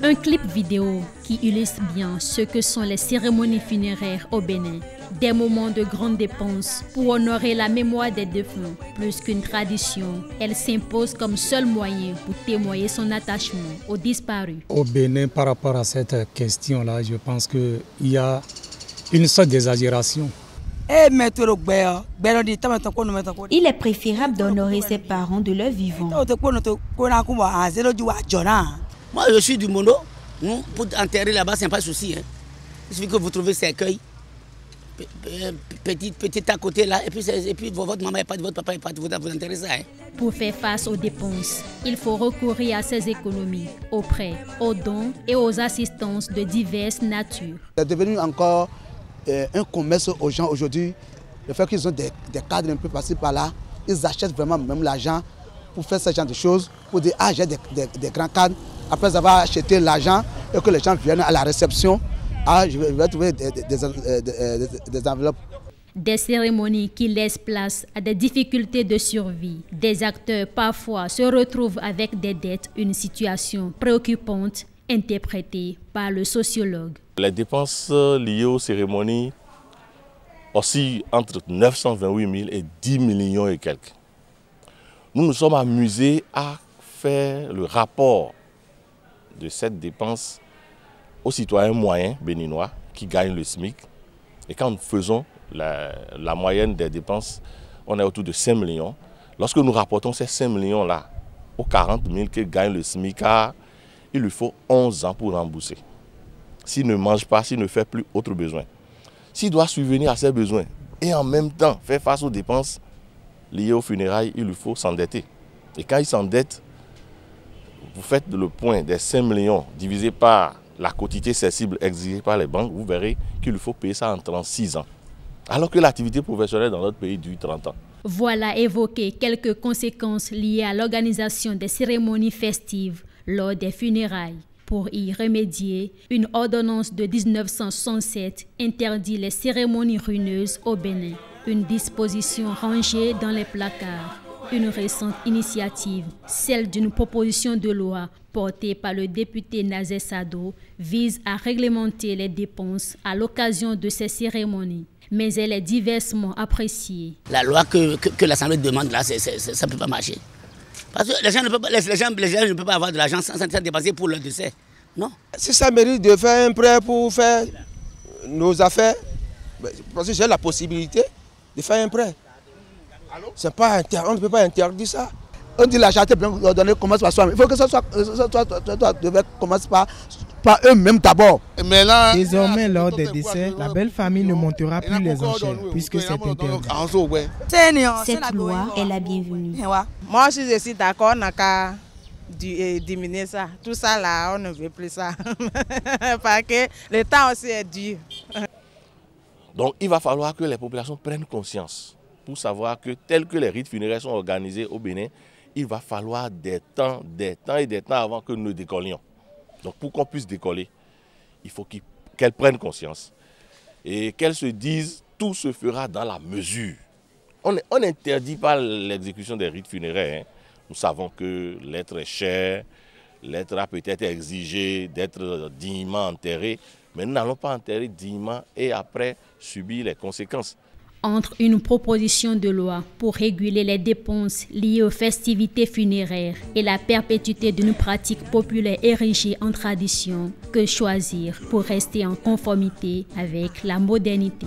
Un clip vidéo qui illustre bien ce que sont les cérémonies funéraires au Bénin. Des moments de grande dépense pour honorer la mémoire des défunts. Plus qu'une tradition, elle s'impose comme seul moyen pour témoigner son attachement aux disparus. Au Bénin, par rapport à cette question-là, je pense qu'il y a une sorte d'exagération. Il est préférable d'honorer ses parents de leur vivant. Moi, je suis du Mondo. Pour enterrer là-bas, c'est pas un souci. Il suffit que vous trouvez cercueil, petit à côté là, et puis votre maman n'est pas de votre papa n'est pas de vous enterrer ça. Pour faire face aux dépenses, il faut recourir à ces économies, aux prêts, aux dons et aux assistances de diverses natures. C'est devenu encore un commerce aux gens aujourd'hui. Le fait qu'ils ont des cadres un peu passés par là, ils achètent vraiment même l'argent pour faire ce genre de choses, pour dire ah j'ai des grands cadres. Après avoir acheté l'argent et que les gens viennent à la réception, je vais trouver des enveloppes. Des cérémonies qui laissent place à des difficultés de survie. Des acteurs parfois se retrouvent avec des dettes, une situation préoccupante interprétée par le sociologue. Les dépenses liées aux cérémonies oscillent entre 928 000 et 10 millions et quelques. Nous nous sommes amusés à faire le rapport de cette dépense aux citoyens moyens béninois qui gagnent le SMIC. Et quand nous faisons la moyenne des dépenses, on est autour de 5 millions. Lorsque nous rapportons ces 5 millions-là aux 40 000 qui gagnent le SMIC, il lui faut 11 ans pour rembourser. S'il ne mange pas, s'il ne fait plus autre besoin. S'il doit subvenir à ses besoins et en même temps faire face aux dépenses liées aux funérailles, il lui faut s'endetter. Et quand il s'endette, vous faites le point des 5 millions divisé par la quotité cessible exigée par les banques, vous verrez qu'il lui faut payer ça en 36 ans. Alors que l'activité professionnelle dans notre pays dure 30 ans. Voilà évoquer quelques conséquences liées à l'organisation des cérémonies festives lors des funérailles. Pour y remédier, une ordonnance de 1967 interdit les cérémonies ruineuses au Bénin. Une disposition rangée dans les placards. Une récente initiative, celle d'une proposition de loi portée par le député Nazé Sado, vise à réglementer les dépenses à l'occasion de ces cérémonies. Mais elle est diversement appréciée. La loi que l'Assemblée demande là, ça ne peut pas marcher. Parce que les gens ne peuvent pas avoir de l'argent sans dépenser pour leur décès. Non. Si ça mérite de faire un prêt pour faire nos affaires, parce que j'ai la possibilité de faire un prêt. C'est pas on ne peut pas interdire ça. On dit la charité commence par soi-même. Il faut que ça devait commencer par eux-mêmes d'abord. Désormais, lors des décès, la belle famille ne montera plus les enchères puisque c'est interdit. Cette loi est la bienvenue. Moi aussi je suis d'accord, on n'a qu'à diminuer ça. Tout ça là, on ne veut plus ça. Parce que le temps aussi est dur. Donc il va falloir que les populations prennent conscience pour savoir que tel que les rites funéraires sont organisés au Bénin, il va falloir des temps avant que nous décollions. Donc pour qu'on puisse décoller, il faut qu'elles prennent conscience et qu'elles se disent tout se fera dans la mesure. On n'interdit pas l'exécution des rites funéraires. Nous savons que l'être est cher, l'être a peut-être exigé d'être dignement enterré, mais nous n'allons pas enterrer dignement et après subir les conséquences. Entre une proposition de loi pour réguler les dépenses liées aux festivités funéraires et la perpétuité d'une pratique populaire érigée en tradition, que choisir pour rester en conformité avec la modernité?